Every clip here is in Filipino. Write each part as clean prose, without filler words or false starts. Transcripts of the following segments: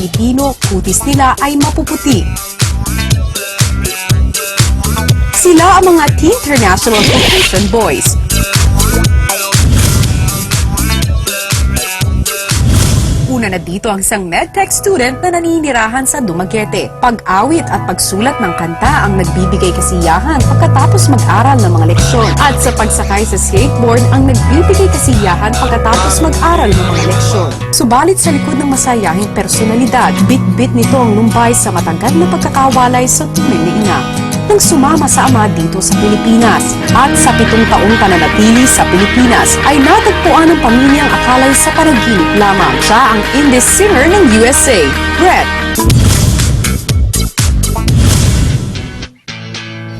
Pilipino, kutis nila ay mapuputi. Sila ang mga Teen International Caucasian Boys. Una na dito ang isang medtech student na naninirahan sa Dumaguete. Pag-awit at pagsulat ng kanta ang nagbibigay kasiyahan pagkatapos mag-aral ng mga leksyon. At sa pagsakay sa skateboard ang nagbibigay kasiyahan pagkatapos mag-aral ng mga leksyon. Subalit sa likod ng masayahing personalidad, bit-bit nito ang lumbay sa matagal na pagkakawalay sa tunay na ina. Nang sumama sa ama dito sa Pilipinas at sa 7 taong pananatili sa Pilipinas ay natagpuan ng pamilyang akalay sa panaginip lamang. Siya ang indie singer ng USA, Brett.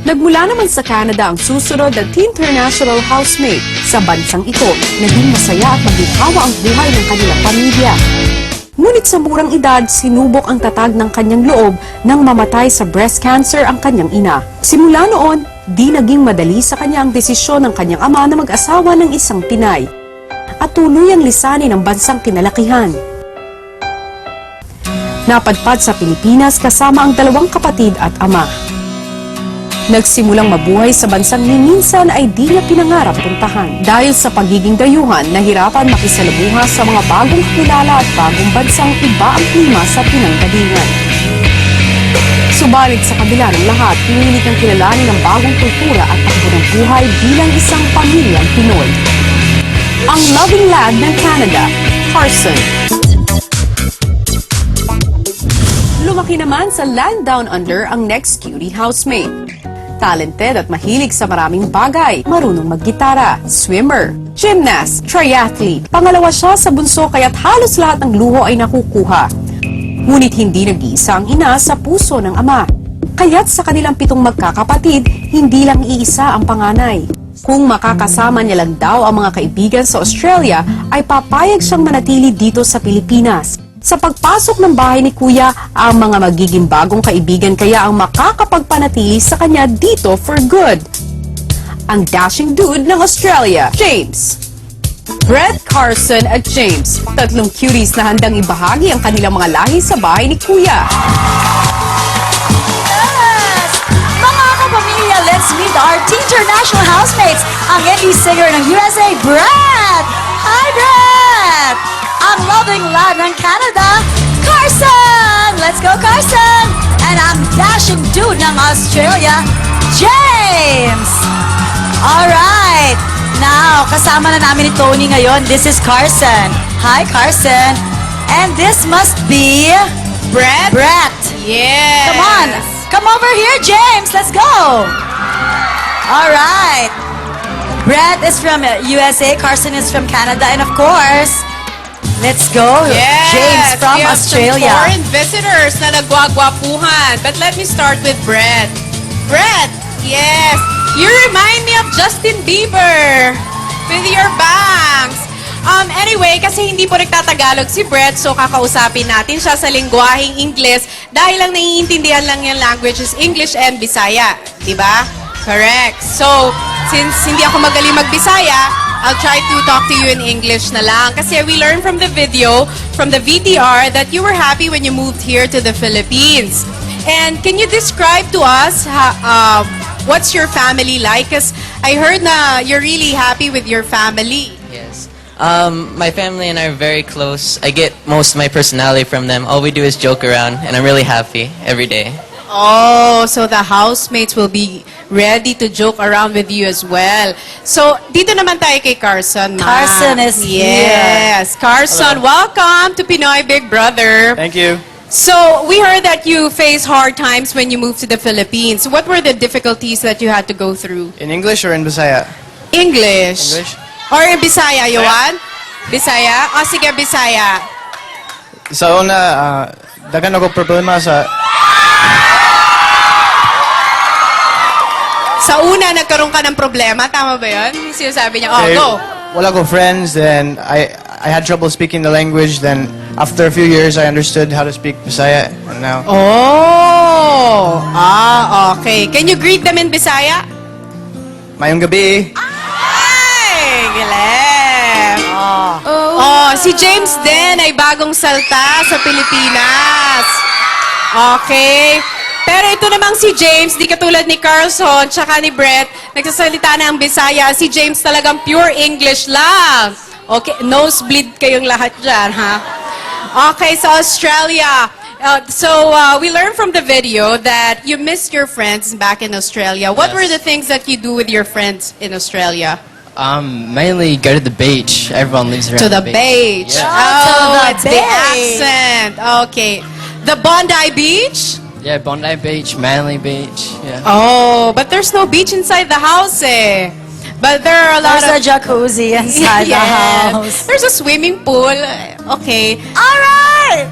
Nagmula naman sa Canada ang susunod na Teen International housemate. Sa bansang ito, naging masaya at maginhawa ang buhay ng kanilang pamilya. Ngunit sa murang edad, sinubok ang tatag ng kanyang loob nang mamatay sa breast cancer ang kanyang ina. Simula noon, di naging madali sa kanya ang desisyon ng kanyang ama na mag-asawa ng isang Pinay at tuluyang lisanin ang bansang kinalakihan. Napadpad sa Pilipinas kasama ang 2 kapatid at ama. Nagsimulang mabuhay sa bansang minsan ay di niya pinangarap puntahan. Dahil sa pagiging dayuhan, nahirapan makisalamuha sa mga bagong kilala at bagong bansang iba ang klima sa pinanggalingan. Subalit sa kabila ng lahat, pinilit ng kilalanin ang bagong kultura at takbo ng buhay bilang isang pamilyang Pinoy. Ang loving lad ng Canada, Carson. Lumaki naman sa Land Down Under ang next cutie housemate. Talented at mahilig sa maraming bagay, marunong maggitara, swimmer, gymnast, triathlete. Pangalawa siya sa bunso kaya't halos lahat ng luho ay nakukuha. Ngunit hindi nag-iisa ang ina sa puso ng ama. Kaya't sa kanilang 7 magkakapatid, hindi lang iisa ang panganay. Kung makakasama niya lang daw ang mga kaibigan sa Australia, ay papayag siyang manatili dito sa Pilipinas. Sa pagpasok ng bahay ni Kuya, ang mga magiging bagong kaibigan kaya ang makakapagpanatili sa kanya dito for good. Ang dashing dude ng Australia, James. Brett, Carson at James, 3 cuties na handang ibahagi ang kanilang mga lahi sa bahay ni Kuya. Yes! Mga kapamilya, let's meet our Teen International housemates, ang indie singer ng USA, Brett! Hi, Brett! Ang loving lad ng Canada, Carson! Let's go, Carson! And ang dashing dude ng Australia, James! Alright! Now, kasama na namin ni Tony ngayon. This is Carson. Hi, Carson. And this must be Brett? Brett. Yes. Come on. Come over here, James. Let's go. All right. Brett is from USA. Carson is from Canada. And of course, let's go. Yes. James from we have Australia. Some foreign visitors na nagwagwapuhan. But let me start with Brett. Brett, yes. You remind me of Justin Bieber with your bangs. Anyway, kasi hindi po nagtatagalog si Brett, so kakausapin natin siya sa lingwaheng Ingles dahil lang naiintindihan lang yung language is English and Bisaya. Diba? Correct. So, since hindi ako magaling mag-Bisaya, I'll try to talk to you in English na lang. Kasi we learned from the video, from the VTR, that you were happy when you moved here to the Philippines. And can you describe to us what's your family like? Because I heard na you're really happy with your family. Yes. My family and I are very close. I get most of my personality from them. All we do is joke around, and I'm really happy every day. Oh, so the housemates will be ready to joke around with you as well. So, dito naman tayo kay Carson, ma. Carson is Yes, Carson, welcome to Pinoy Big Brother. Thank you. So, we heard that you faced hard times when you moved to the Philippines. What were the difficulties that you had to go through? In English or in Bisaya? English. English? Or in Bisaya, you want? Bisaya? O, sige, Bisaya. Sa una, dagan ako problema sa... Sa una, nagkaroon ka ng problema. Tama ba yun? Sinasabi niya, oh, eh, go. Wala ko friends, then I had trouble speaking the language, then after a few years, I understood how to speak Bisaya, and now... Oh! Okay. Can you greet them in Bisaya? Mayong gabi. Ay! Galing! Oh. Oh, si James din ay bagong salta sa Pilipinas. Okay. Pero ito namang si James, di katulad ni Carlson tsaka ni Brett, nagsasalita na ang Bisaya. Si James talagang pure English lang. Okay, nosebleed kayong lahat dyan, ha? Okay, sa Australia. We learned from the video that you missed your friends back in Australia. What Yes. were the things that you do with your friends in Australia? Mainly go to the beach. Everyone lives around To the beach. Yeah. to the it's the beach. accent. Okay. The Bondi Beach? Yeah, Bondi Beach, Manly Beach. Yeah. Oh, but there's no beach inside the house, eh. But there are a lot There's a of... jacuzzi inside the Yes. house. There's a swimming pool. Okay. All right.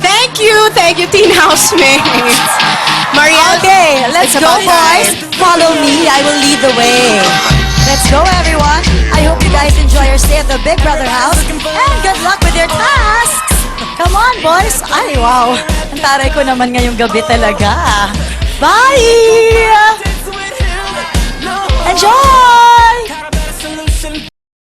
Thank you, teen housemates. Marielle, Okay, let's it's go, about boys. time. Follow me. I will lead the way. Let's go, everyone. I hope you guys enjoy your stay at the Big Brother house. And good luck with your tasks. Come on, boys. Ay, wow. Ang taray ko naman ngayong gabi talaga. Bye!